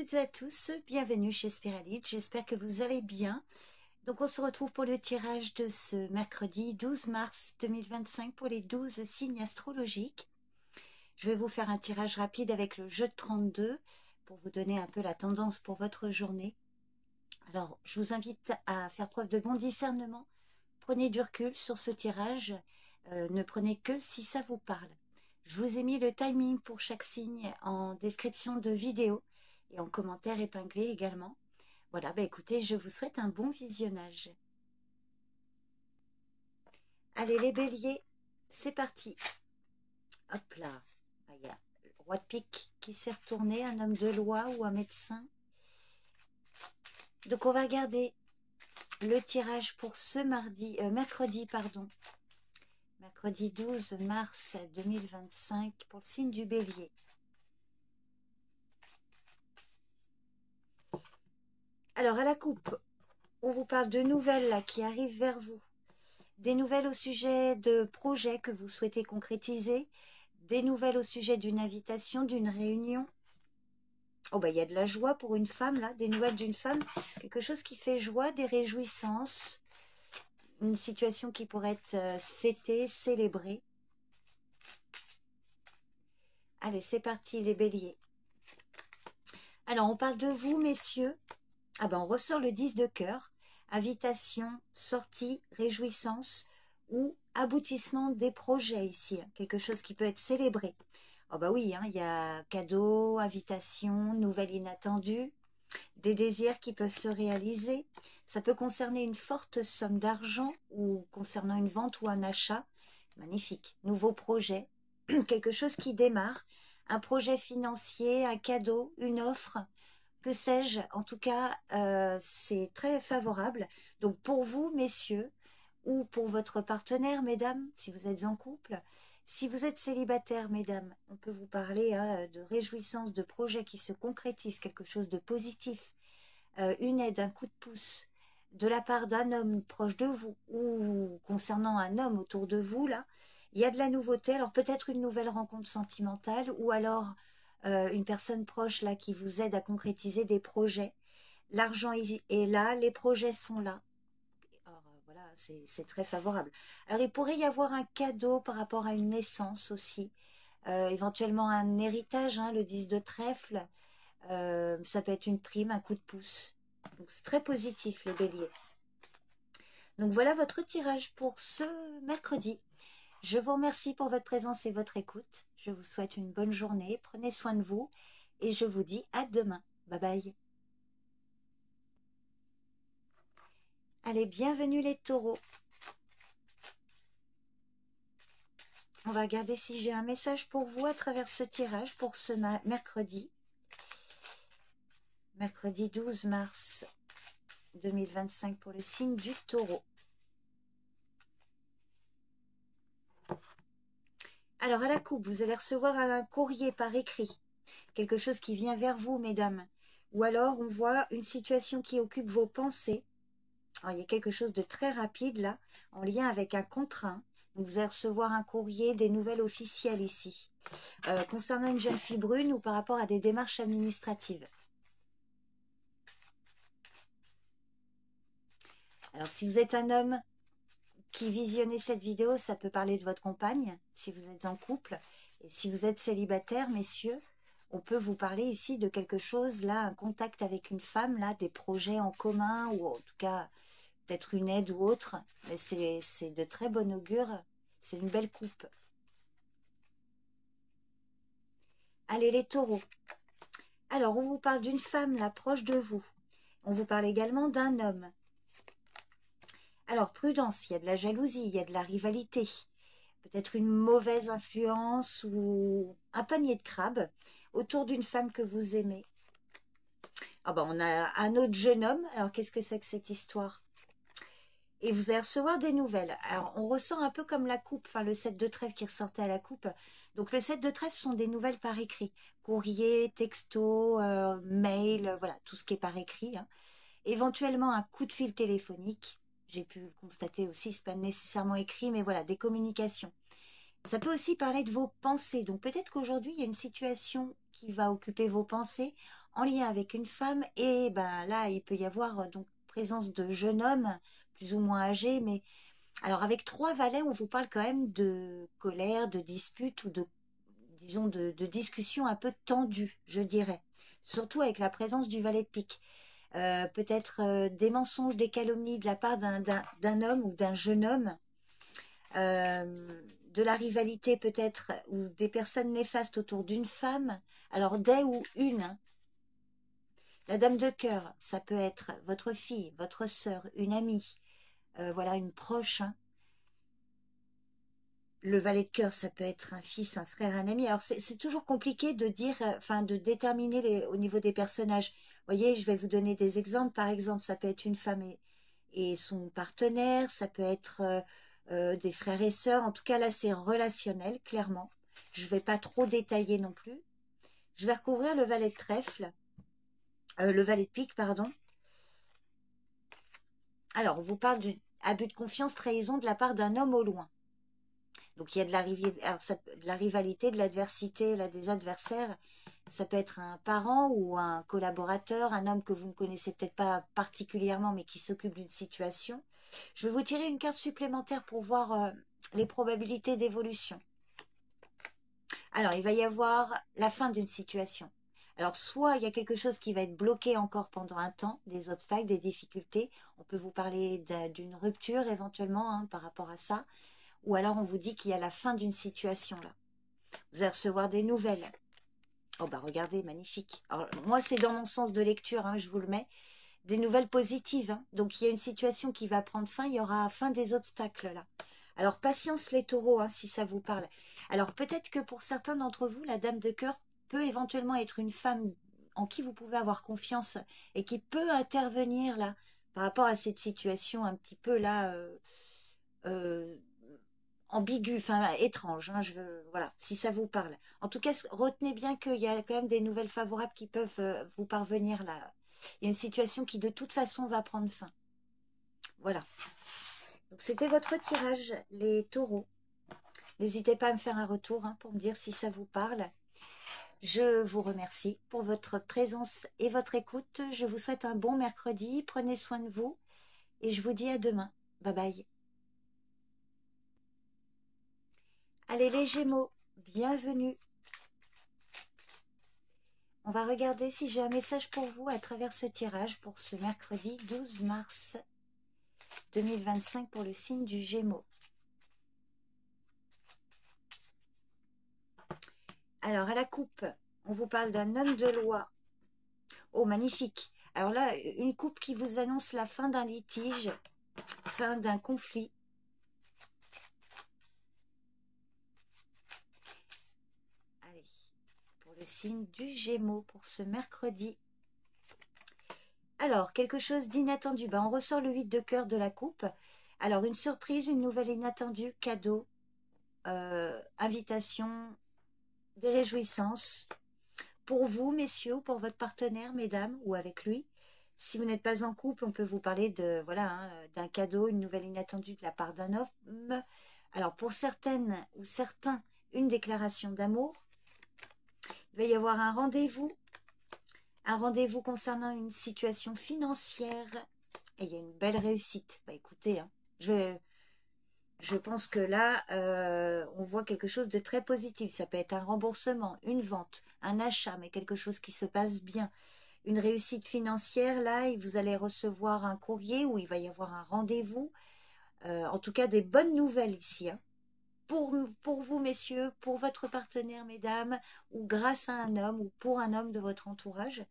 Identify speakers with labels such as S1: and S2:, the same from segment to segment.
S1: toutes et à tous, bienvenue chez Spiralite, j'espère que vous allez bien. Donc on se retrouve pour le tirage de ce mercredi 12 mars 2025 pour les 12 signes astrologiques. Je vais vous faire un tirage rapide avec le jeu de 32 pour vous donner un peu la tendance pour votre journée. Alors je vous invite à faire preuve de bon discernement, prenez du recul sur ce tirage, ne prenez que si ça vous parle. Je vous ai mis le timing pour chaque signe en description de vidéo et en commentaire épinglé également. Voilà, bah écoutez, je vous souhaite un bon visionnage. Allez les béliers, c'est parti. Hop là, il y a le roi de pique qui s'est retourné, un homme de loi ou un médecin. Donc on va regarder le tirage pour ce mercredi, mercredi 12 mars 2025 pour le signe du bélier. Alors à la coupe, on vous parle de nouvelles là, qui arrivent vers vous. Des nouvelles au sujet de projets que vous souhaitez concrétiser. Des nouvelles au sujet d'une invitation, d'une réunion. Oh bah il y a de la joie pour une femme là, des nouvelles d'une femme. Quelque chose qui fait joie, des réjouissances. Une situation qui pourrait être fêtée, célébrée. Allez, c'est parti les béliers. Alors on parle de vous messieurs. Ah ben on ressort le 10 de cœur. Invitation, sortie, réjouissance ou aboutissement des projets ici. Quelque chose qui peut être célébré. Oh bah oui, il y a cadeaux, invitations, nouvelles inattendues, des désirs qui peuvent se réaliser. Ça peut concerner une forte somme d'argent ou concernant une vente ou un achat. Magnifique. Nouveau projet, quelque chose qui démarre. Un projet financier, un cadeau, une offre. Que sais-je, en tout cas, c'est très favorable. Donc pour vous, messieurs, ou pour votre partenaire, mesdames, si vous êtes en couple, si vous êtes célibataire, mesdames, on peut vous parler de réjouissance, de projets qui se concrétisent, quelque chose de positif, une aide, un coup de pouce de la part d'un homme proche de vous ou concernant un homme autour de vous, là, il y a de la nouveauté. Alors peut-être une nouvelle rencontre sentimentale ou alors une personne proche là qui vous aide à concrétiser des projets. L'argent est là, les projets sont là. Alors, voilà, c'est très favorable. Alors il pourrait y avoir un cadeau par rapport à une naissance aussi. Éventuellement un héritage, le 10 de trèfle. Ça peut être une prime, un coup de pouce. Donc c'est très positif les béliers. Donc voilà votre tirage pour ce mercredi. Je vous remercie pour votre présence et votre écoute. Je vous souhaite une bonne journée. Prenez soin de vous. Et je vous dis à demain. Bye bye. Allez, bienvenue les taureaux. On va regarder si j'ai un message pour vous à travers ce tirage pour ce mercredi. Mercredi 12 mars 2025 pour le signe du taureau. Alors à la coupe, vous allez recevoir un courrier par écrit. Quelque chose qui vient vers vous, mesdames. Ou alors on voit une situation qui occupe vos pensées. Alors, il y a quelque chose de très rapide là, en lien avec un contrat. Donc, vous allez recevoir un courrier, des nouvelles officielles ici. Concernant une jeune fille brune ou par rapport à des démarches administratives. Alors si vous êtes un homme qui visionnez cette vidéo, ça peut parler de votre compagne, si vous êtes en couple. Et si vous êtes célibataire, messieurs, on peut vous parler ici de quelque chose, là, un contact avec une femme, là, des projets en commun, ou en tout cas, peut-être une aide ou autre. Mais c'est de très bon augure, c'est une belle coupe. Allez, les taureaux. Alors, on vous parle d'une femme, là, proche de vous. On vous parle également d'un homme. Alors, prudence, il y a de la jalousie, il y a de la rivalité. Peut-être une mauvaise influence ou un panier de crabes autour d'une femme que vous aimez. Ah ben, on a un autre jeune homme. Alors, qu'est-ce que c'est que cette histoire? Et vous allez recevoir des nouvelles. Alors, on ressent un peu comme la coupe, enfin le 7 de trèfle qui ressortait à la coupe. Donc, le 7 de trèfle sont des nouvelles par écrit. Courrier, texto, mail, voilà, tout ce qui est par écrit. Éventuellement, un coup de fil téléphonique. J'ai pu le constater aussi, c'est pas nécessairement écrit, mais voilà, des communications. Ça peut aussi parler de vos pensées. Donc peut-être qu'aujourd'hui, il y a une situation qui va occuper vos pensées en lien avec une femme, et ben là, il peut y avoir donc présence de jeunes hommes, plus ou moins âgés, mais alors avec 3 valets, on vous parle quand même de colère, de dispute ou de, disons, de discussion un peu tendue, je dirais. Surtout avec la présence du valet de pique. Peut-être des mensonges, des calomnies de la part d'un homme ou d'un jeune homme, de la rivalité peut-être, ou des personnes néfastes autour d'une femme, alors des ou une, hein. La dame de cœur, ça peut être votre fille, votre sœur, une amie, voilà, une proche, hein. Le valet de cœur, ça peut être un fils, un frère, un ami. Alors, c'est toujours compliqué de dire, enfin, de déterminer au niveau des personnages. Vous voyez, je vais vous donner des exemples. Par exemple, ça peut être une femme et son partenaire. Ça peut être des frères et sœurs. En tout cas, là, c'est relationnel, clairement. Je ne vais pas trop détailler non plus. Je vais recouvrir le valet de trèfle. Le valet de pique, pardon. Alors, on vous parle d'abus de confiance, trahison de la part d'un homme au loin. Donc il y a de la rivalité, de l'adversité, là, des adversaires. Ça peut être un parent ou un collaborateur, un homme que vous ne connaissez peut-être pas particulièrement, mais qui s'occupe d'une situation. Je vais vous tirer une carte supplémentaire pour voir les probabilités d'évolution. Alors, il va y avoir la fin d'une situation. Alors, soit il y a quelque chose qui va être bloqué encore pendant un temps, des obstacles, des difficultés. On peut vous parler d'une rupture éventuellement, hein, par rapport à ça. Ou alors on vous dit qu'il y a la fin d'une situation là. Vous allez recevoir des nouvelles. Oh bah regardez, magnifique. Alors, moi c'est dans mon sens de lecture, hein, je vous le mets. Des nouvelles positives, hein. Donc il y a une situation qui va prendre fin, il y aura fin des obstacles là. Alors patience les taureaux, hein, si ça vous parle. Alors peut-être que pour certains d'entre vous, la dame de cœur peut éventuellement être une femme en qui vous pouvez avoir confiance et qui peut intervenir là par rapport à cette situation un petit peu là euh, ambigu, enfin étrange, hein, voilà, si ça vous parle. En tout cas, retenez bien qu'il y a quand même des nouvelles favorables qui peuvent vous parvenir là. Il y a une situation qui de toute façon va prendre fin. Voilà. Donc c'était votre tirage, les taureaux. N'hésitez pas à me faire un retour, hein, pour me dire si ça vous parle. Je vous remercie pour votre présence et votre écoute. Je vous souhaite un bon mercredi. Prenez soin de vous et je vous dis à demain. Bye bye. Allez les Gémeaux, bienvenue. On va regarder si j'ai un message pour vous à travers ce tirage pour ce mercredi 12 mars 2025 pour le signe du Gémeaux. Alors, à la coupe, on vous parle d'un homme de loi. Oh, magnifique. Alors là, une coupe qui vous annonce la fin d'un litige, fin d'un conflit. Allez, pour le signe du Gémeaux, pour ce mercredi. Alors, quelque chose d'inattendu. Ben, on ressort le 8 de cœur de la coupe. Alors, une surprise, une nouvelle inattendue, cadeau, invitation, des réjouissances. Pour vous, messieurs, ou pour votre partenaire, mesdames, ou avec lui. Si vous n'êtes pas en couple, on peut vous parler de voilà, hein, d'un cadeau, une nouvelle inattendue de la part d'un homme. Alors, pour certaines ou certains, une déclaration d'amour. Il va y avoir un rendez-vous concernant une situation financière. Et il y a une belle réussite. Bah écoutez, hein, je pense que là, on voit quelque chose de très positif. Ça peut être un remboursement, une vente, un achat, mais quelque chose qui se passe bien. Une réussite financière, là, et vous allez recevoir un courrier où il va y avoir un rendez-vous. En tout cas, des bonnes nouvelles ici, hein. Pour vous, messieurs, pour votre partenaire, mesdames, ou grâce à un homme, ou pour un homme de votre entourage.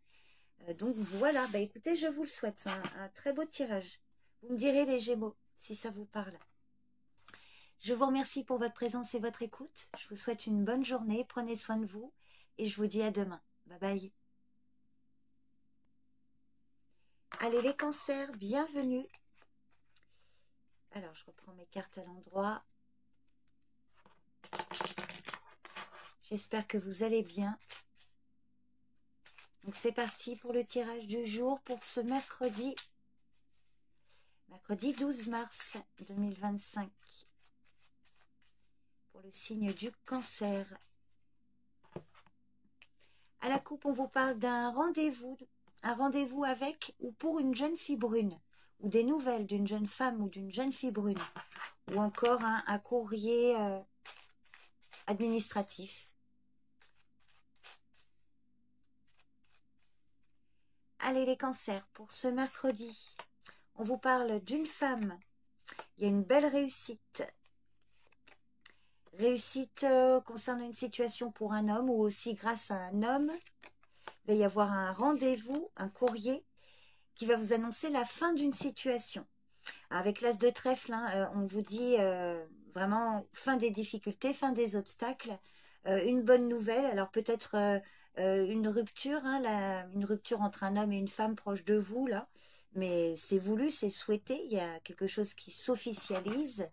S1: Donc voilà, bah écoutez, je vous le souhaite. C'est un très beau tirage. Vous me direz les Gémeaux, si ça vous parle. Je vous remercie pour votre présence et votre écoute. Je vous souhaite une bonne journée. Prenez soin de vous. Et je vous dis à demain. Bye bye. Allez les cancers, bienvenue. Alors, je reprends mes cartes à l'endroit. J'espère que vous allez bien. Donc, c'est parti pour le tirage du jour pour ce mercredi. Mercredi 12 mars 2025. Pour le signe du cancer. À la coupe, on vous parle d'un rendez-vous. Un rendez-vous avec ou pour une jeune fille brune. Ou des nouvelles d'une jeune femme ou d'une jeune fille brune. Ou encore un courrier administratif. Allez les cancers, pour ce mercredi, on vous parle d'une femme. Il y a une belle réussite. Réussite concernant une situation pour un homme ou aussi grâce à un homme. Il va y avoir un rendez-vous, un courrier qui va vous annoncer la fin d'une situation. Avec l'as de trèfle, hein, on vous dit vraiment fin des difficultés, fin des obstacles, une bonne nouvelle. Alors peut-être une rupture, hein, une rupture entre un homme et une femme proche de vous, là. Mais c'est voulu, c'est souhaité, il y a quelque chose qui s'officialise.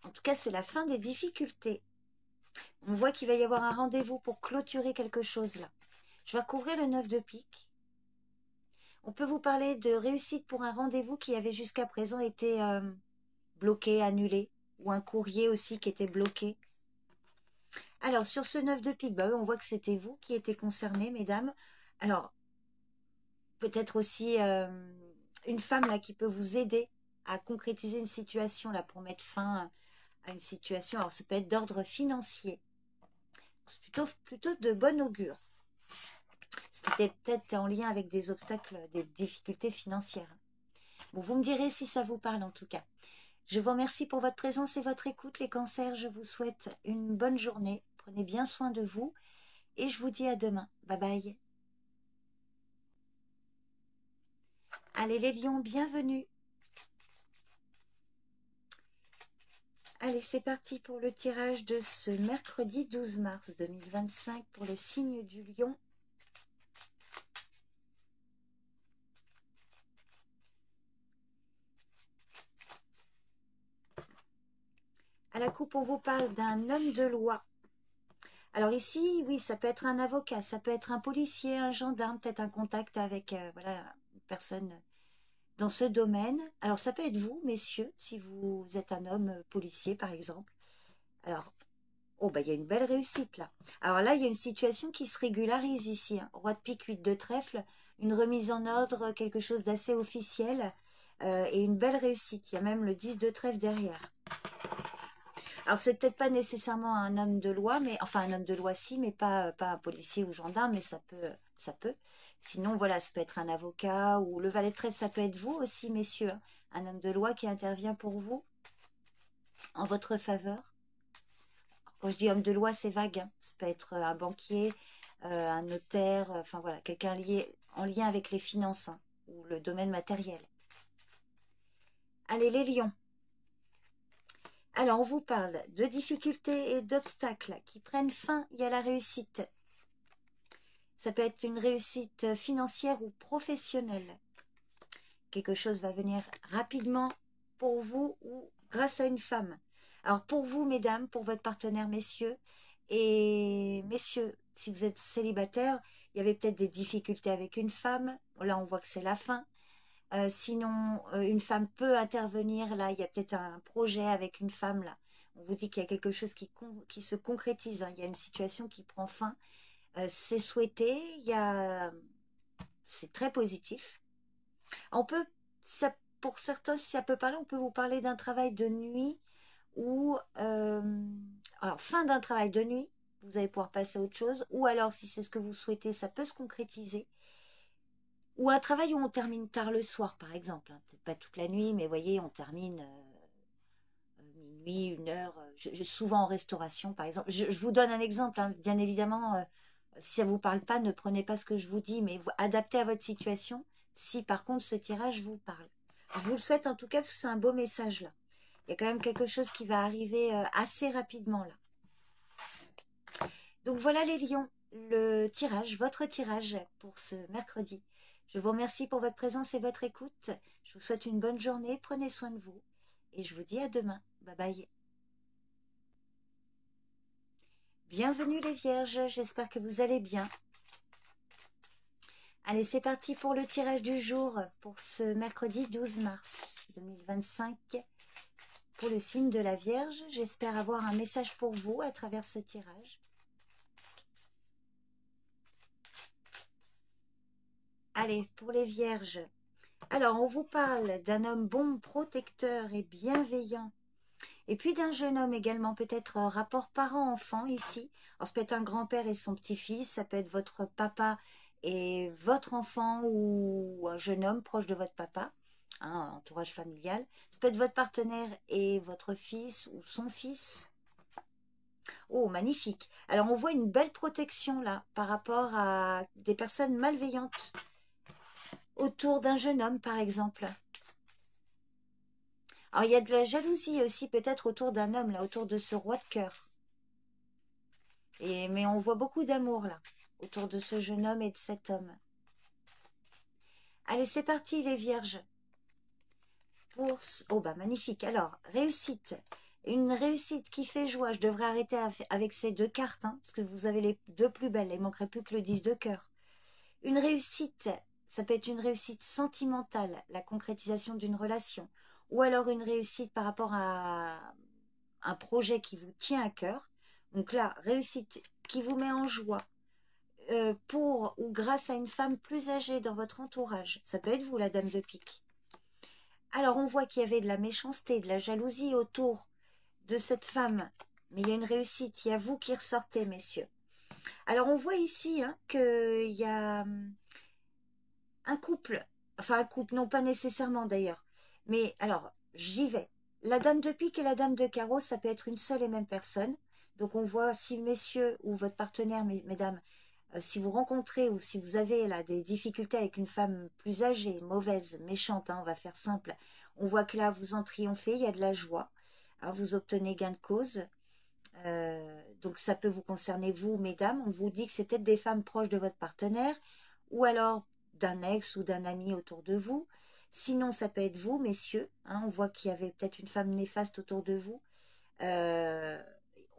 S1: En tout cas, c'est la fin des difficultés. On voit qu'il va y avoir un rendez-vous pour clôturer quelque chose, là. Je vais recouvrir le 9 de pique. On peut vous parler de réussite pour un rendez-vous qui avait jusqu'à présent été bloqué, annulé, ou un courrier aussi qui était bloqué. Alors, sur ce 9 de pique, on voit que c'était vous qui étiez concerné, mesdames. Alors, peut-être aussi une femme là qui peut vous aider à concrétiser une situation là pour mettre fin à une situation. Alors, ça peut être d'ordre financier. C'est plutôt de bon augure. C'était peut-être en lien avec des obstacles, des difficultés financières. Bon, vous me direz si ça vous parle en tout cas. Je vous remercie pour votre présence et votre écoute, les cancers. Je vous souhaite une bonne journée. Prenez bien soin de vous et je vous dis à demain. Bye bye. Allez les lions, bienvenue. Allez, c'est parti pour le tirage de ce mercredi 12 mars 2025 pour le signe du lion. À la coupe, on vous parle d'un homme de loi. Alors ici, oui, ça peut être un avocat, ça peut être un policier, un gendarme, peut-être un contact avec voilà, une personne dans ce domaine. Alors ça peut être vous, messieurs, si vous êtes un homme policier, par exemple. Alors, oh, bah il y a une belle réussite là. Alors là, il y a une situation qui se régularise ici. Hein. Roi de pique, 8 de trèfle, une remise en ordre, quelque chose d'assez officiel et une belle réussite. Il y a même le 10 de trèfle derrière. Alors, c'est peut-être pas nécessairement un homme de loi, mais enfin un homme de loi si, mais pas un policier ou gendarme, mais ça peut. Sinon, voilà, ça peut être un avocat ou le valet de trèfle, ça peut être vous aussi, messieurs. Hein. Un homme de loi qui intervient pour vous, en votre faveur. Quand je dis homme de loi, c'est vague. Hein. Ça peut être un banquier, un notaire, enfin voilà, quelqu'un en lien avec les finances hein, ou le domaine matériel. Allez, les lions. Alors, on vous parle de difficultés et d'obstacles qui prennent fin. Il y a la réussite. Ça peut être une réussite financière ou professionnelle. Quelque chose va venir rapidement pour vous ou grâce à une femme. Alors, pour vous, mesdames, pour votre partenaire, messieurs, et messieurs, si vous êtes célibataire, il y avait peut-être des difficultés avec une femme. Là, on voit que c'est la fin. Sinon, une femme peut intervenir. Là, il y a peut-être un projet avec une femme. Là, on vous dit qu'il y a quelque chose qui se concrétise. Hein. Il y a une situation qui prend fin. C'est souhaité. C'est très positif. On peut, pour certains, si ça peut parler, on peut vous parler d'un travail de nuit ou alors fin d'un travail de nuit. Vous allez pouvoir passer à autre chose. Ou alors, si c'est ce que vous souhaitez, ça peut se concrétiser. Ou un travail où on termine tard le soir, par exemple. Hein. Peut-être pas toute la nuit, mais voyez, on termine minuit, 1 heure. Souvent en restauration, par exemple. Je vous donne un exemple. Hein. Bien évidemment, si ça ne vous parle pas, ne prenez pas ce que je vous dis, mais adaptez à votre situation. Si par contre ce tirage vous parle. Je vous le souhaite en tout cas, parce que c'est un beau message là. Il y a quand même quelque chose qui va arriver assez rapidement là. Donc voilà les lions, le tirage, votre tirage pour ce mercredi. Je vous remercie pour votre présence et votre écoute. Je vous souhaite une bonne journée, prenez soin de vous. Et je vous dis à demain. Bye bye. Bienvenue les vierges, j'espère que vous allez bien. Allez, c'est parti pour le tirage du jour pour ce mercredi 12 mars 2025. Pour le signe de la Vierge, j'espère avoir un message pour vous à travers ce tirage. Allez, pour les vierges. Alors, on vous parle d'un homme bon, protecteur et bienveillant. Et puis d'un jeune homme également, peut-être rapport parent-enfant ici. Alors, ça peut être un grand-père et son petit-fils, ça peut être votre papa et votre enfant ou un jeune homme proche de votre papa, hein, entourage familial. Ça peut être votre partenaire et votre fils ou son fils. Oh, magnifique. Alors, on voit une belle protection là par rapport à des personnes malveillantes autour d'un jeune homme, par exemple. Alors, il y a de la jalousie aussi peut-être autour d'un homme, là, autour de ce roi de cœur. Mais on voit beaucoup d'amour, là, autour de ce jeune homme et de cet homme. Allez, c'est parti, les vierges. Oh, bah, magnifique. Alors, réussite. Une réussite qui fait joie. Je devrais arrêter avec ces deux cartes, hein, parce que vous avez les deux plus belles. Il ne manquerait plus que le 10 de cœur. Une réussite, ça peut être une réussite sentimentale, la concrétisation d'une relation. Ou alors une réussite par rapport à un projet qui vous tient à cœur. Donc là, réussite qui vous met en joie pour ou grâce à une femme plus âgée dans votre entourage. Ça peut être vous, la dame de pique. Alors, on voit qu'il y avait de la méchanceté, de la jalousie autour de cette femme. Mais il y a une réussite, il y a vous qui ressortez, messieurs. Alors, on voit ici hein, qu'il y a un couple, enfin un couple, non pas nécessairement d'ailleurs. Mais alors, j'y vais. La dame de pique et la dame de carreau, ça peut être une seule et même personne. Donc, on voit si messieurs ou votre partenaire, mesdames, si vous rencontrez ou si vous avez là des difficultés avec une femme plus âgée, mauvaise, méchante, hein, on va faire simple, on voit que là vous en triomphez, il y a de la joie, hein, vous obtenez gain de cause. Donc ça peut vous concerner vous, mesdames. On vous dit que c'est peut-être des femmes proches de votre partenaire ou alors d'un ex ou d'un ami autour de vous. Sinon, ça peut être vous, messieurs. Hein, on voit qu'il y avait peut-être une femme néfaste autour de vous.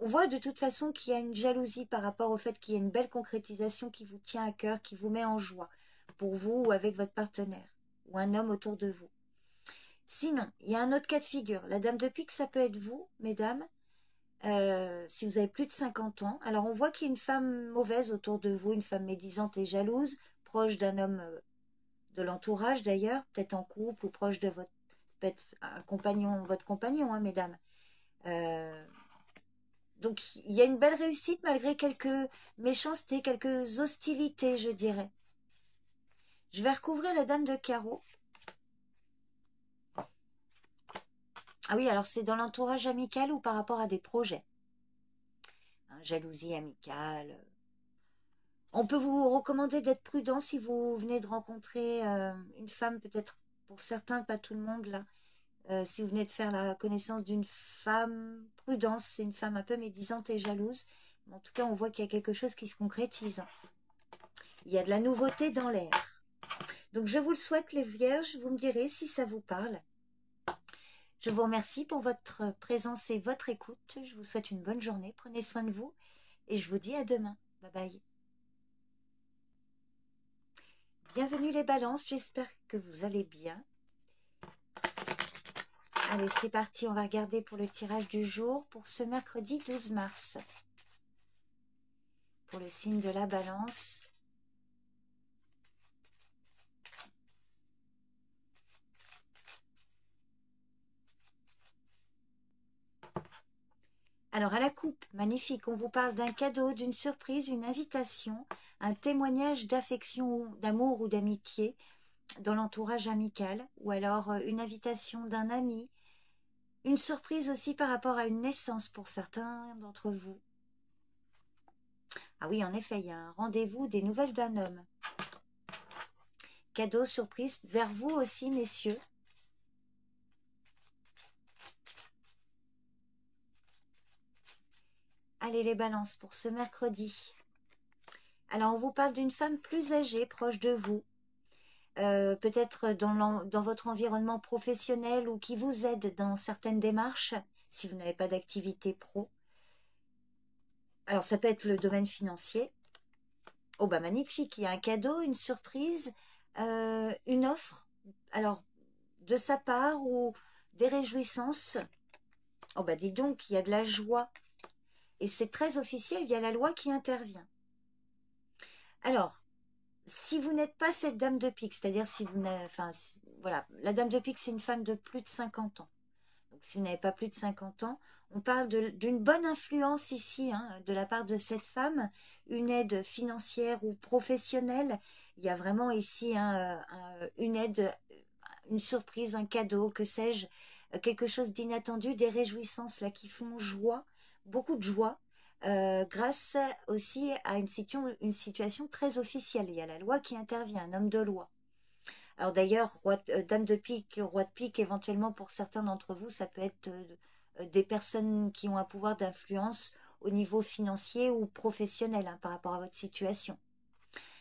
S1: On voit de toute façon qu'il y a une jalousie par rapport au fait qu'il y a une belle concrétisation qui vous tient à cœur, qui vous met en joie pour vous ou avec votre partenaire ou un homme autour de vous. Sinon, il y a un autre cas de figure. La dame de pique, ça peut être vous, mesdames, si vous avez plus de 50 ans. Alors, on voit qu'il y a une femme mauvaise autour de vous, une femme médisante et jalouse, proche d'un homme de l'entourage d'ailleurs, peut-être en couple ou proche de votre... peut-être un compagnon, votre compagnon, hein, mesdames. Donc, il y a une belle réussite malgré quelques méchancetés, quelques hostilités, je dirais. Je vais recouvrir la dame de carreau. Ah oui, alors c'est dans l'entourage amical ou par rapport à des projets. Hein, jalousie amicale. On peut vous recommander d'être prudent si vous venez de rencontrer une femme, peut-être pour certains, pas tout le monde là. Si vous venez de faire la connaissance d'une femme, prudence, c'est une femme un peu médisante et jalouse. Mais en tout cas, on voit qu'il y a quelque chose qui se concrétise. Il y a de la nouveauté dans l'air. Donc, je vous le souhaite, les vierges. Vous me direz si ça vous parle. Je vous remercie pour votre présence et votre écoute. Je vous souhaite une bonne journée. Prenez soin de vous. Et je vous dis à demain. Bye bye. Bienvenue les balances. J'espère que vous allez bien. Allez, c'est parti. On va regarder pour le tirage du jour pour ce mercredi 12 mars. Pour le signe de la balance. Alors, à la coupe, magnifique, on vous parle d'un cadeau, d'une surprise, une invitation, un témoignage d'affection, d'amour ou d'amitié dans l'entourage amical, ou alors une invitation d'un ami, une surprise aussi par rapport à une naissance pour certains d'entre vous. Ah oui, en effet, il y a un rendez-vous, des nouvelles d'un homme. Cadeau, surprise, vers vous aussi, messieurs. Allez, les balances, pour ce mercredi. Alors, on vous parle d'une femme plus âgée, proche de vous. Peut-être dans votre environnement professionnel ou qui vous aide dans certaines démarches, si vous n'avez pas d'activité pro. Alors, ça peut être le domaine financier. Oh, bah magnifique, il y a un cadeau, une surprise, une offre, alors, de sa part ou des réjouissances. Oh, bah dis donc, il y a de la joie. Et c'est très officiel, il y a la loi qui intervient. Alors, si vous n'êtes pas cette dame de pique, c'est-à-dire si vous n'avez, enfin, voilà, la dame de pique, c'est une femme de plus de 50 ans. Donc, si vous n'avez pas plus de 50 ans, on parle d'une bonne influence ici, hein, de la part de cette femme, une aide financière ou professionnelle. Il y a vraiment ici hein, une aide, une surprise, un cadeau, que sais-je, quelque chose d'inattendu, des réjouissances là qui font joie, beaucoup de joie, grâce aussi à une situation très officielle. Il y a la loi qui intervient, un homme de loi. Alors d'ailleurs, dame de pique, roi de pique, éventuellement pour certains d'entre vous, ça peut être des personnes qui ont un pouvoir d'influence au niveau financier ou professionnel hein, par rapport à votre situation.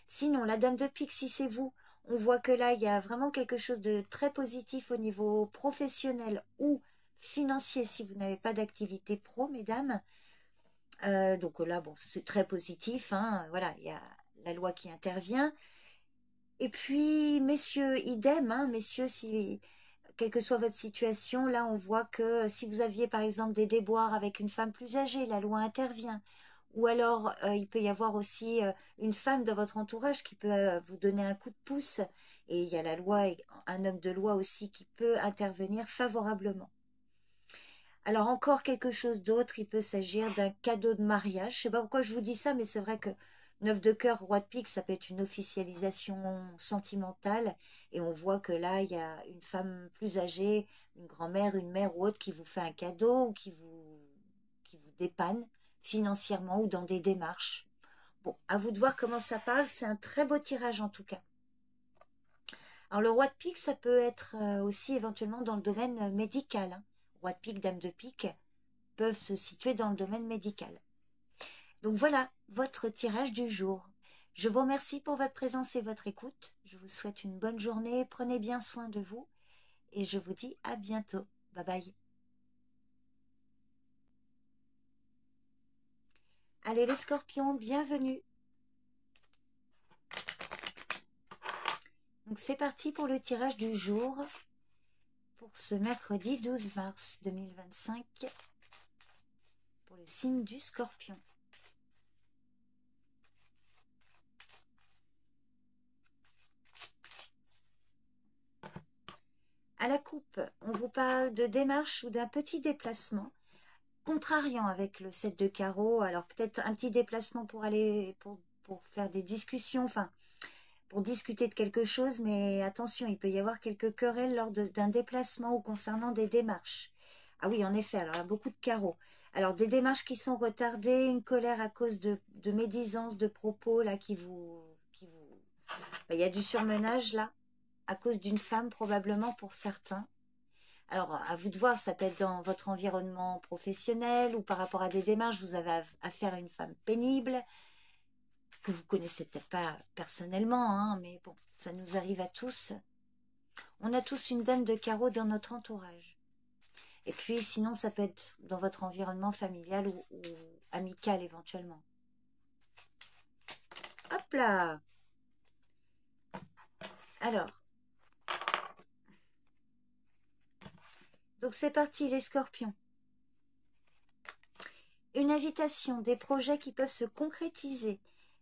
S1: Sinon, la dame de pique, si c'est vous, on voit que là, il y a vraiment quelque chose de très positif au niveau professionnel ou financier si vous n'avez pas d'activité pro, mesdames. Donc là, bon, c'est très positif. Hein, voilà, il y a la loi qui intervient. Et puis, messieurs, idem, hein, messieurs, si, quelle que soit votre situation, là, on voit que si vous aviez, par exemple, des déboires avec une femme plus âgée, la loi intervient. Ou alors, il peut y avoir aussi une femme dans votre entourage qui peut vous donner un coup de pouce. Et il y a la loi, un homme de loi aussi qui peut intervenir favorablement. Alors, encore quelque chose d'autre, il peut s'agir d'un cadeau de mariage. Je ne sais pas pourquoi je vous dis ça, mais c'est vrai que neuf de cœur, roi de pique, ça peut être une officialisation sentimentale. Et on voit que là, il y a une femme plus âgée, une grand-mère, une mère ou autre qui vous fait un cadeau ou qui vous dépanne financièrement ou dans des démarches. Bon, à vous de voir comment ça parle. C'est un très beau tirage en tout cas. Alors, le roi de pique, ça peut être aussi éventuellement dans le domaine médical. Hein. Roi de pique, dame de pique peuvent se situer dans le domaine médical. Donc voilà, votre tirage du jour. Je vous remercie pour votre présence et votre écoute. Je vous souhaite une bonne journée. Prenez bien soin de vous. Et je vous dis à bientôt. Bye bye. Allez les scorpions, bienvenue. Donc c'est parti pour le tirage du jour. Pour ce mercredi 12 mars 2025. Pour le signe du scorpion. À la coupe, on vous parle de démarche ou d'un petit déplacement, contrariant avec le 7 de carreau. Alors peut-être un petit déplacement pour aller, pour faire des discussions, enfin, pour discuter de quelque chose, mais attention, il peut y avoir quelques querelles lors d'un déplacement ou concernant des démarches. Ah oui, en effet, alors il y a beaucoup de carreaux. Alors des démarches qui sont retardées, une colère à cause de médisances, de propos, là, il y a du surmenage, là, à cause d'une femme probablement pour certains. Alors, à vous de voir, ça peut être dans votre environnement professionnel ou par rapport à des démarches, vous avez affaire à une femme pénible, que vous connaissez peut-être pas personnellement, hein, mais bon, ça nous arrive à tous. On a tous une dame de carreau dans notre entourage. Et puis, sinon, ça peut être dans votre environnement familial ou amical éventuellement. Hop là! Alors, donc c'est parti les scorpions. Une invitation, des projets qui peuvent se concrétiser.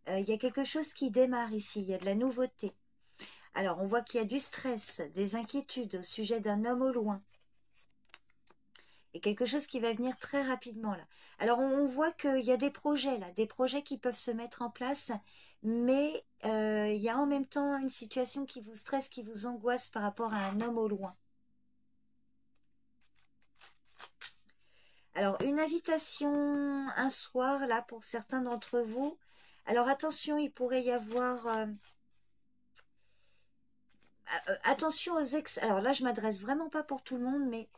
S1: Il y a quelque chose qui démarre ici, il y a de la nouveauté. Alors, on voit qu'il y a du stress, des inquiétudes au sujet d'un homme au loin. Et quelque chose qui va venir très rapidement là. Alors, on voit qu'il y a des projets là, des projets qui peuvent se mettre en place, mais il y a en même temps une situation qui vous stresse, qui vous angoisse par rapport à un homme au loin. Alors, une invitation un soir, là, pour certains d'entre vous. Alors, attention, il pourrait y avoir... attention aux ex... Alors là, je m'adresse vraiment pas pour tout le monde, mais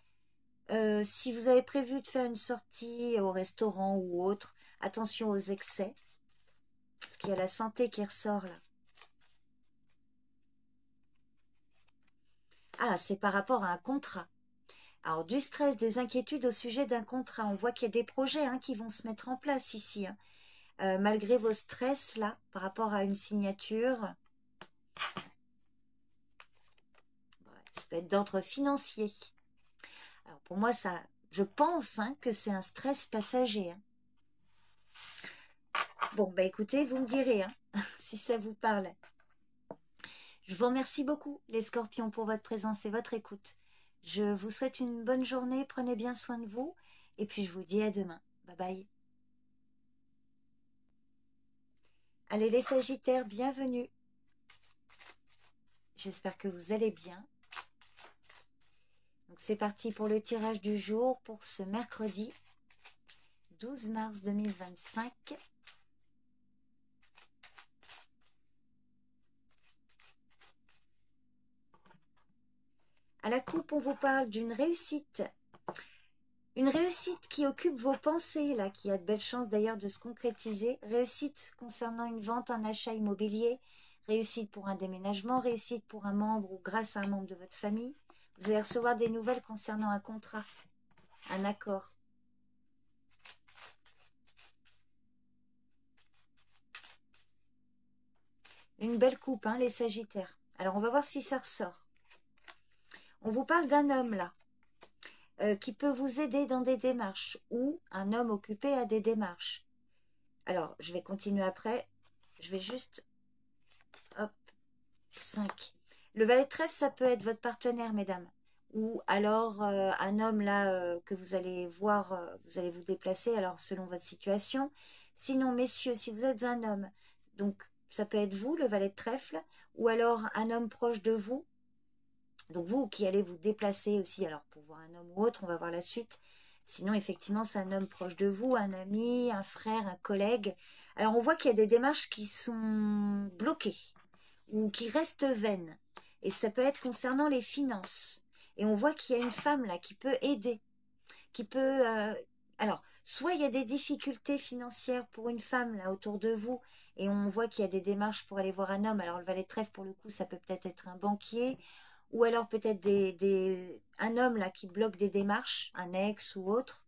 S1: si vous avez prévu de faire une sortie au restaurant ou autre, attention aux excès. Parce qu'il y a la santé qui ressort, là. Ah, c'est par rapport à un contrat. Alors, du stress, des inquiétudes au sujet d'un contrat. On voit qu'il y a des projets hein, qui vont se mettre en place ici. Hein. Malgré vos stress, là, par rapport à une signature. Ça peut être d'ordre financier. Alors, pour moi, ça, je pense hein, que c'est un stress passager. Hein. Bon, bah écoutez, vous me direz hein, si ça vous parle. Je vous remercie beaucoup, les scorpions, pour votre présence et votre écoute. Je vous souhaite une bonne journée, prenez bien soin de vous, et puis je vous dis à demain. Bye bye. Allez les Sagittaires, bienvenue. J'espère que vous allez bien. Donc c'est parti pour le tirage du jour pour ce mercredi 12 mars 2025. À la coupe, on vous parle d'une réussite. Une réussite qui occupe vos pensées, là, qui a de belles chances d'ailleurs de se concrétiser. Réussite concernant une vente, un achat immobilier. Réussite pour un déménagement. Réussite pour un membre ou grâce à un membre de votre famille. Vous allez recevoir des nouvelles concernant un contrat, un accord. Une belle coupe, hein, les Sagittaires. Alors, on va voir si ça ressort. On vous parle d'un homme, là, qui peut vous aider dans des démarches, ou un homme occupé à des démarches. Alors, je vais continuer après. Je vais juste... Hop, 5. Le valet de trèfle, ça peut être votre partenaire, mesdames. Ou alors un homme, là, que vous allez voir, vous allez vous déplacer, alors selon votre situation. Sinon, messieurs, si vous êtes un homme, donc ça peut être vous, le valet de trèfle, ou alors un homme proche de vous. Donc vous qui allez vous déplacer aussi, alors pour voir un homme ou autre, on va voir la suite. Sinon, effectivement, c'est un homme proche de vous, un ami, un frère, un collègue. Alors, on voit qu'il y a des démarches qui sont bloquées ou qui restent vaines. Et ça peut être concernant les finances. Et on voit qu'il y a une femme là qui peut aider, qui peut... alors, soit il y a des difficultés financières pour une femme là autour de vous, et on voit qu'il y a des démarches pour aller voir un homme. Alors, le valet de trèfle, pour le coup, ça peut peut-être être un banquier, ou alors peut-être un homme là qui bloque des démarches, un ex ou autre.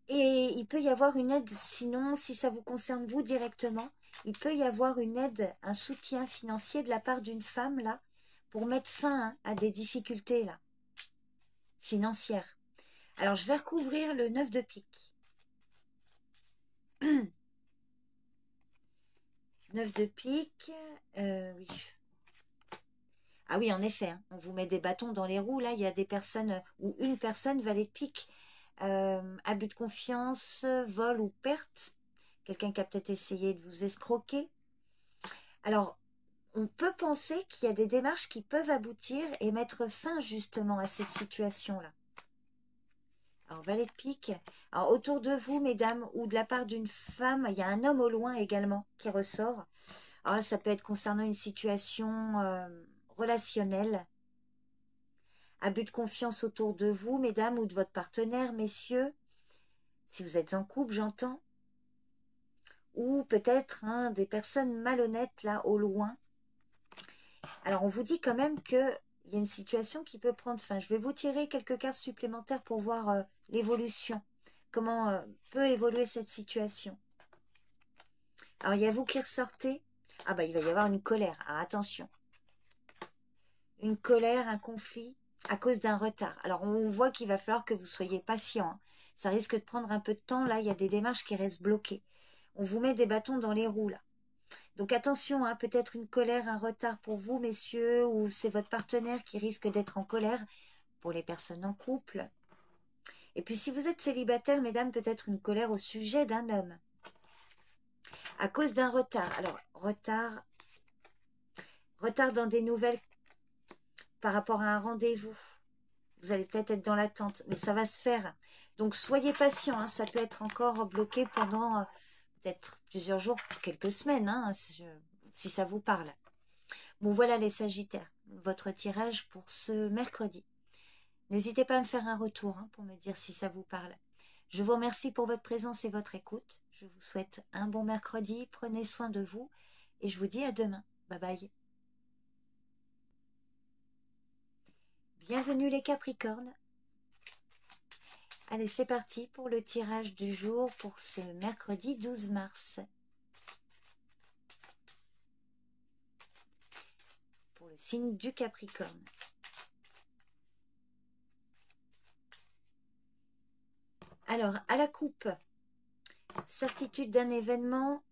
S1: Et il peut y avoir une aide, sinon, si ça vous concerne vous directement, il peut y avoir une aide, un soutien financier de la part d'une femme, là, pour mettre fin hein, à des difficultés, là, financières. Alors, je vais recouvrir le 9 de pique. 9 de pique, oui. Ah oui, en effet, hein, on vous met des bâtons dans les roues, là, il y a des personnes, ou une personne, valet de pique, abus de confiance, vol ou perte, quelqu'un qui a peut-être essayé de vous escroquer. Alors, on peut penser qu'il y a des démarches qui peuvent aboutir et mettre fin justement à cette situation-là. Alors, valet de pique. Alors, autour de vous, mesdames, ou de la part d'une femme, il y a un homme au loin également qui ressort. Alors, ça peut être concernant une situation relationnelle. Abus de confiance autour de vous, mesdames, ou de votre partenaire, messieurs. Si vous êtes en couple, j'entends. Ou peut-être hein, des personnes malhonnêtes, là, au loin. Alors, on vous dit quand même qu'il y a une situation qui peut prendre fin. Je vais vous tirer quelques cartes supplémentaires pour voir l'évolution. Comment peut évoluer cette situation. Alors, il y a vous qui ressortez. Ah, bah, il va y avoir une colère. Alors, attention. Une colère, un conflit à cause d'un retard. Alors, on voit qu'il va falloir que vous soyez patient. Hein. Ça risque de prendre un peu de temps. Là, il y a des démarches qui restent bloquées. On vous met des bâtons dans les roues, là. Donc attention, hein, peut-être une colère, un retard pour vous, messieurs, ou c'est votre partenaire qui risque d'être en colère pour les personnes en couple. Et puis si vous êtes célibataire, mesdames, peut-être une colère au sujet d'un homme. À cause d'un retard. Alors, retard dans des nouvelles par rapport à un rendez-vous. Vous allez peut-être être dans l'attente, mais ça va se faire. Donc soyez patient, hein, ça peut être encore bloqué pendant peut-être plusieurs jours, quelques semaines, hein, si ça vous parle. Bon, voilà les Sagittaires, votre tirage pour ce mercredi. N'hésitez pas à me faire un retour hein, pour me dire si ça vous parle. Je vous remercie pour votre présence et votre écoute. Je vous souhaite un bon mercredi, prenez soin de vous et je vous dis à demain. Bye bye. Bienvenue les Capricornes. Allez, c'est parti pour le tirage du jour pour ce mercredi 12 mars. Pour le signe du Capricorne. Alors, à la coupe, certitude d'un événement.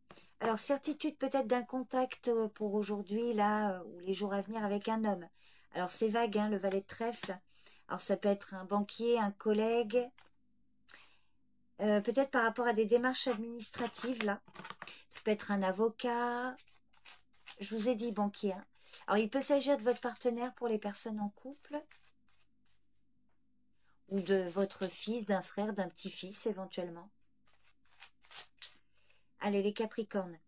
S1: Alors, certitude peut-être d'un contact pour aujourd'hui, là, ou les jours à venir avec un homme. Alors, c'est vague, hein, le valet de trèfle. Alors, ça peut être un banquier, un collègue, peut-être par rapport à des démarches administratives, là. Ça peut être un avocat. Je vous ai dit banquier, hein. Alors, il peut s'agir de votre partenaire pour les personnes en couple, ou de votre fils, d'un frère, d'un petit-fils, éventuellement. Allez, les Capricornes.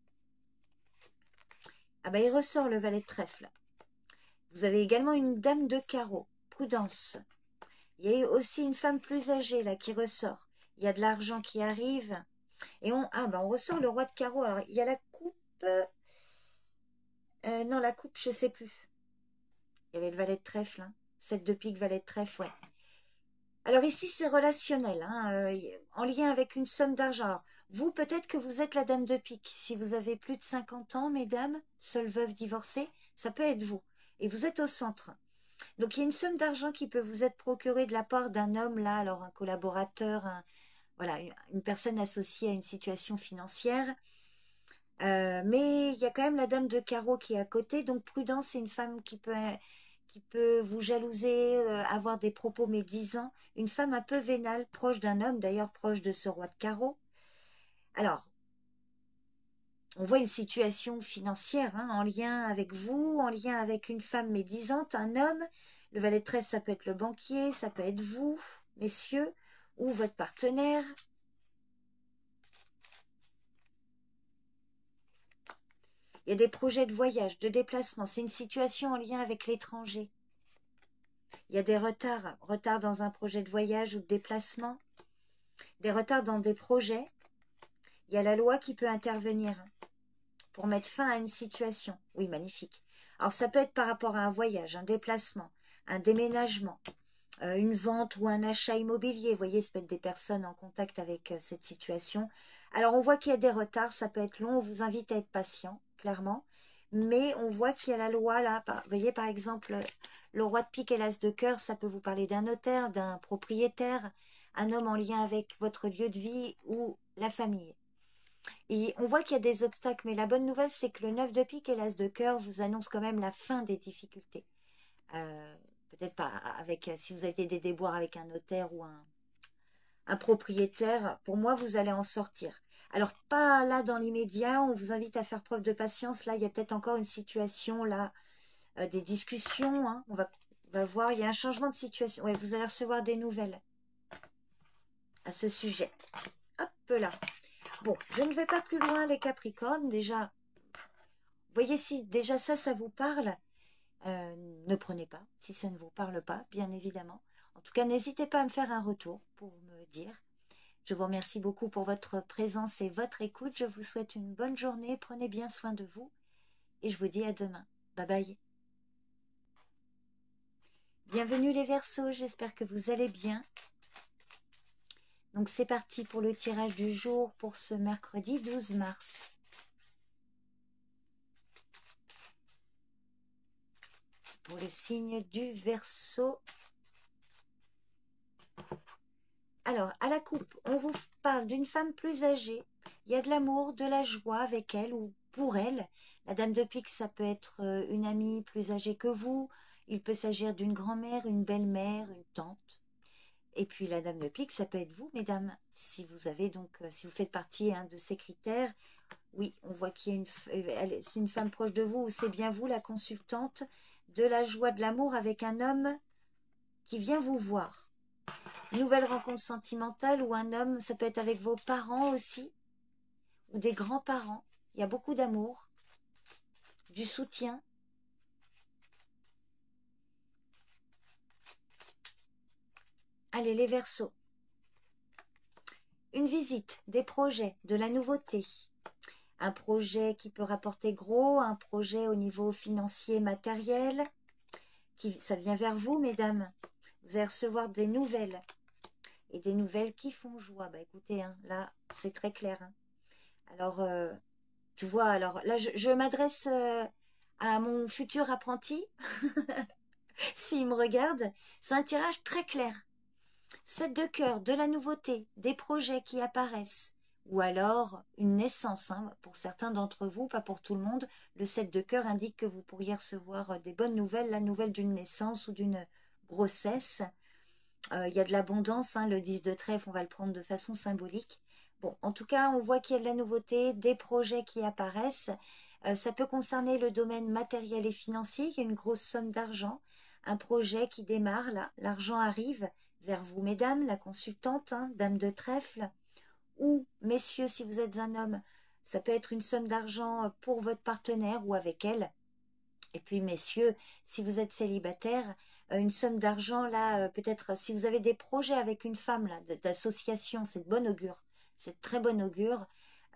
S1: Ah bah, il ressort le valet de trèfle. Vous avez également une dame de carreau. Prudence. Il y a aussi une femme plus âgée, là, qui ressort. Il y a de l'argent qui arrive. Et on ressort le roi de carreau. Alors, il y a la coupe. Non, la coupe, je sais plus. Il y avait le valet de trèfle. Hein. 7 de pique, valet de trèfle, ouais. Alors ici, c'est relationnel, hein, en lien avec une somme d'argent. Alors, vous, peut-être que vous êtes la dame de pique. Si vous avez plus de 50 ans, mesdames, seule veuve divorcée, ça peut être vous. Et vous êtes au centre. Donc, il y a une somme d'argent qui peut vous être procurée de la part d'un homme, là, alors un collaborateur, voilà, une personne associée à une situation financière. Mais il y a quand même la dame de carreau qui est à côté. Donc, prudence, c'est une femme qui peut vous jalouser, avoir des propos médisants. Une femme un peu vénale, proche d'un homme, d'ailleurs proche de ce roi de carreau. Alors, on voit une situation financière hein, en lien avec vous, en lien avec une femme médisante, un homme. Le valet de trèfle, ça peut être le banquier, ça peut être vous, messieurs, ou votre partenaire. Il y a des projets de voyage, de déplacement. C'est une situation en lien avec l'étranger. Il y a des retards dans un projet de voyage ou de déplacement, des retards dans des projets. Il y a la loi qui peut intervenir pour mettre fin à une situation. Oui, magnifique. Alors, ça peut être par rapport à un voyage, un déplacement, un déménagement, une vente ou un achat immobilier. Vous voyez, ça peut être des personnes en contact avec cette situation. Alors, on voit qu'il y a des retards, ça peut être long. On vous invite à être patient, clairement. Mais on voit qu'il y a la loi, là. Vous voyez, par exemple, le roi de pique et l'as de cœur, ça peut vous parler d'un notaire, d'un propriétaire, un homme en lien avec votre lieu de vie ou la famille. Et on voit qu'il y a des obstacles, mais la bonne nouvelle, c'est que le 9 de pique et l'as de cœur vous annonce quand même la fin des difficultés. Peut-être pas avec, si vous avez des déboires avec un notaire ou un propriétaire, pour moi, vous allez en sortir. Alors, pas là dans l'immédiat, on vous invite à faire preuve de patience. Là, il y a peut-être encore une situation, là, des discussions. Hein. On va voir, il y a un changement de situation. Ouais, vous allez recevoir des nouvelles à ce sujet. Hop là. Bon, je ne vais pas plus loin, les Capricornes. Déjà, voyez si déjà ça vous parle. Ne prenez pas, si ça ne vous parle pas, bien évidemment. En tout cas, n'hésitez pas à me faire un retour pour me dire. Je vous remercie beaucoup pour votre présence et votre écoute. Je vous souhaite une bonne journée. Prenez bien soin de vous. Et je vous dis à demain. Bye bye. Bienvenue les Verseaux, j'espère que vous allez bien. Donc c'est parti pour le tirage du jour pour ce mercredi 12 mars. Pour le signe du Verseau. Alors, à la coupe, on vous parle d'une femme plus âgée. Il y a de l'amour, de la joie avec elle ou pour elle. La dame de pique, ça peut être une amie plus âgée que vous. Il peut s'agir d'une grand-mère, une belle-mère, une tante. Et puis la dame de pique, ça peut être vous, mesdames. Si vous avez donc, si vous faites partie de ces critères, oui, on voit qu'il y a c'est une femme proche de vous ou c'est bien vous, la consultante, de la joie, de l'amour avec un homme qui vient vous voir. Nouvelle rencontre sentimentale ou un homme, ça peut être avec vos parents aussi, ou des grands-parents. Il y a beaucoup d'amour, du soutien. Allez, les Verseaux. Une visite, des projets, de la nouveauté. Un projet qui peut rapporter gros, un projet au niveau financier, matériel. Ça vient vers vous, mesdames. Vous allez recevoir des nouvelles. Et des nouvelles qui font joie. Bah écoutez, hein, là, c'est très clair. Hein. Alors, tu vois, alors là, je m'adresse à mon futur apprenti. S'il me regarde, c'est un tirage très clair. 7 de cœur, de la nouveauté, des projets qui apparaissent. ou alors une naissance, hein, pour certains d'entre vous, pas pour tout le monde. Le 7 de cœur indique que vous pourriez recevoir des bonnes nouvelles, la nouvelle d'une naissance ou d'une grossesse. Il y a de l'abondance, hein, le 10 de trèfle, on va le prendre de façon symbolique. Bon, en tout cas, on voit qu'il y a de la nouveauté, des projets qui apparaissent. Ça peut concerner le domaine matériel et financier, il y a une grosse somme d'argent, un projet qui démarre, là, l'argent arrive vers vous, mesdames, la consultante, hein, dame de trèfle, ou messieurs, si vous êtes un homme, ça peut être une somme d'argent pour votre partenaire ou avec elle. Et puis messieurs, si vous êtes célibataire, une somme d'argent là, peut-être si vous avez des projets avec une femme là, d'association, c'est de bon augure, c'est de très bon augure.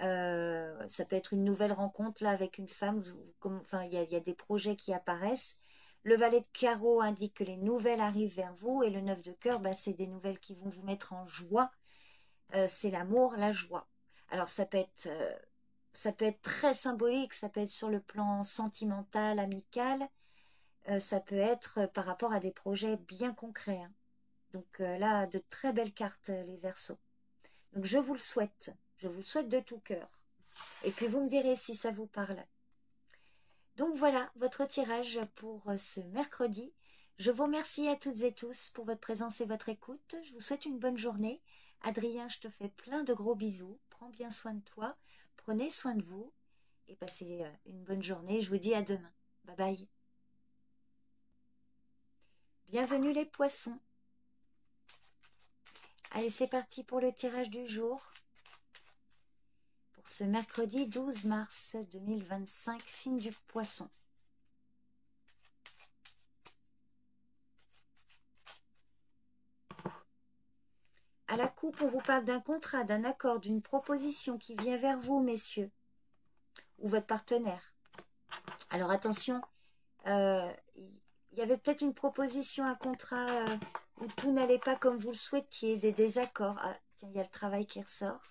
S1: Ça peut être une nouvelle rencontre là avec une femme, enfin il y a des projets qui apparaissent. Le valet de carreau indique que les nouvelles arrivent vers vous et le 9 de cœur, bah, c'est des nouvelles qui vont vous mettre en joie. C'est l'amour, la joie. Alors ça peut être très symbolique, ça peut être sur le plan sentimental, amical, ça peut être par rapport à des projets bien concrets, hein. Donc là, de très belles cartes, les Verseaux. Donc je vous le souhaite de tout cœur. Et puis vous me direz si ça vous parle. Donc voilà, votre tirage pour ce mercredi. Je vous remercie à toutes et tous pour votre présence et votre écoute. Je vous souhaite une bonne journée. Adrien, je te fais plein de gros bisous. Prends bien soin de toi. Prenez soin de vous. Et passez une bonne journée. Je vous dis à demain. Bye bye. Bienvenue les poissons. Allez, c'est parti pour le tirage du jour. Pour ce mercredi 12 mars 2025, signe du poisson. À la coupe, on vous parle d'un contrat, d'un accord, d'une proposition qui vient vers vous, messieurs, ou votre partenaire. Alors attention, il y avait peut-être une proposition, un contrat où tout n'allait pas comme vous le souhaitiez, des désaccords. Ah, tiens, il y a le travail qui ressort.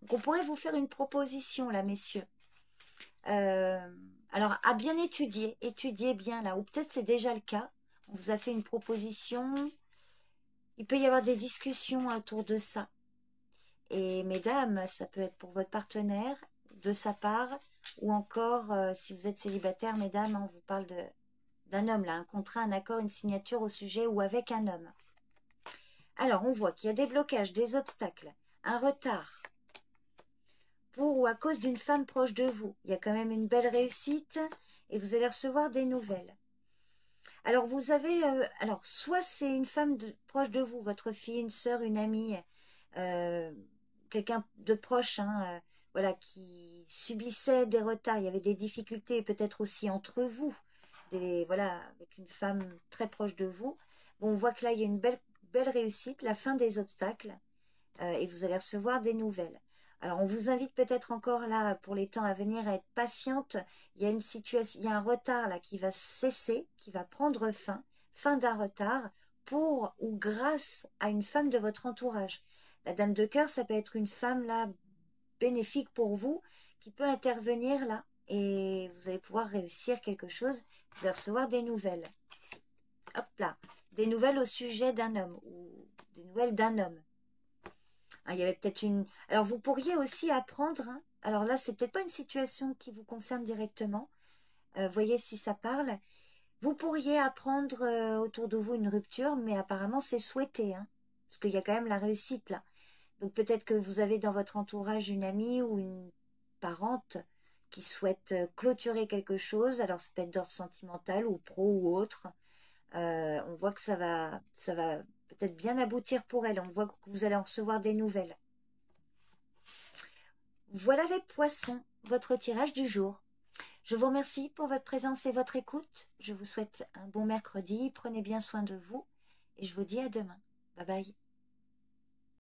S1: Donc on pourrait vous faire une proposition là, messieurs. Alors à bien étudier, étudiez bien là, ou peut-être c'est déjà le cas. On vous a fait une proposition. Il peut y avoir des discussions autour de ça. Et mesdames, ça peut être pour votre partenaire, de sa part, ou encore, si vous êtes célibataire, mesdames, on vous parle d'un homme, là, un contrat, un accord, une signature au sujet ou avec un homme. Alors, on voit qu'il y a des blocages, des obstacles, un retard, pour ou à cause d'une femme proche de vous. Il y a quand même une belle réussite et vous allez recevoir des nouvelles. Alors, vous avez, alors soit c'est une femme proche de vous, votre fille, une sœur, une amie, quelqu'un de proche, hein, voilà, qui subissait des retards, il y avait des difficultés peut-être aussi entre vous, voilà, avec une femme très proche de vous. Bon, on voit que là, il y a une belle réussite, la fin des obstacles, et vous allez recevoir des nouvelles. Alors, on vous invite peut-être encore là, pour les temps à venir, à être patiente. Il y a une situation, il y a un retard là qui va cesser, qui va prendre fin d'un retard, pour ou grâce à une femme de votre entourage. La dame de cœur, ça peut être une femme là bénéfique pour vous, qui peut intervenir là, et vous allez pouvoir réussir quelque chose, vous allez recevoir des nouvelles. Hop là, des nouvelles au sujet d'un homme, ou des nouvelles d'un homme. Hein, il y avait peut-être une... Alors vous pourriez aussi apprendre, hein, alors là c'est peut-être pas une situation qui vous concerne directement, voyez si ça parle. Vous pourriez apprendre autour de vous une rupture, mais apparemment c'est souhaité, hein, parce qu'il y a quand même la réussite là. Donc peut-être que vous avez dans votre entourage une amie ou une parente qui souhaite clôturer quelque chose. Alors ça peut être d'ordre sentimental ou pro ou autre. On voit que ça va peut-être bien aboutir pour elle. On voit que vous allez en recevoir des nouvelles. Voilà les poissons, votre tirage du jour. Je vous remercie pour votre présence et votre écoute. Je vous souhaite un bon mercredi. Prenez bien soin de vous et je vous dis à demain. Bye bye.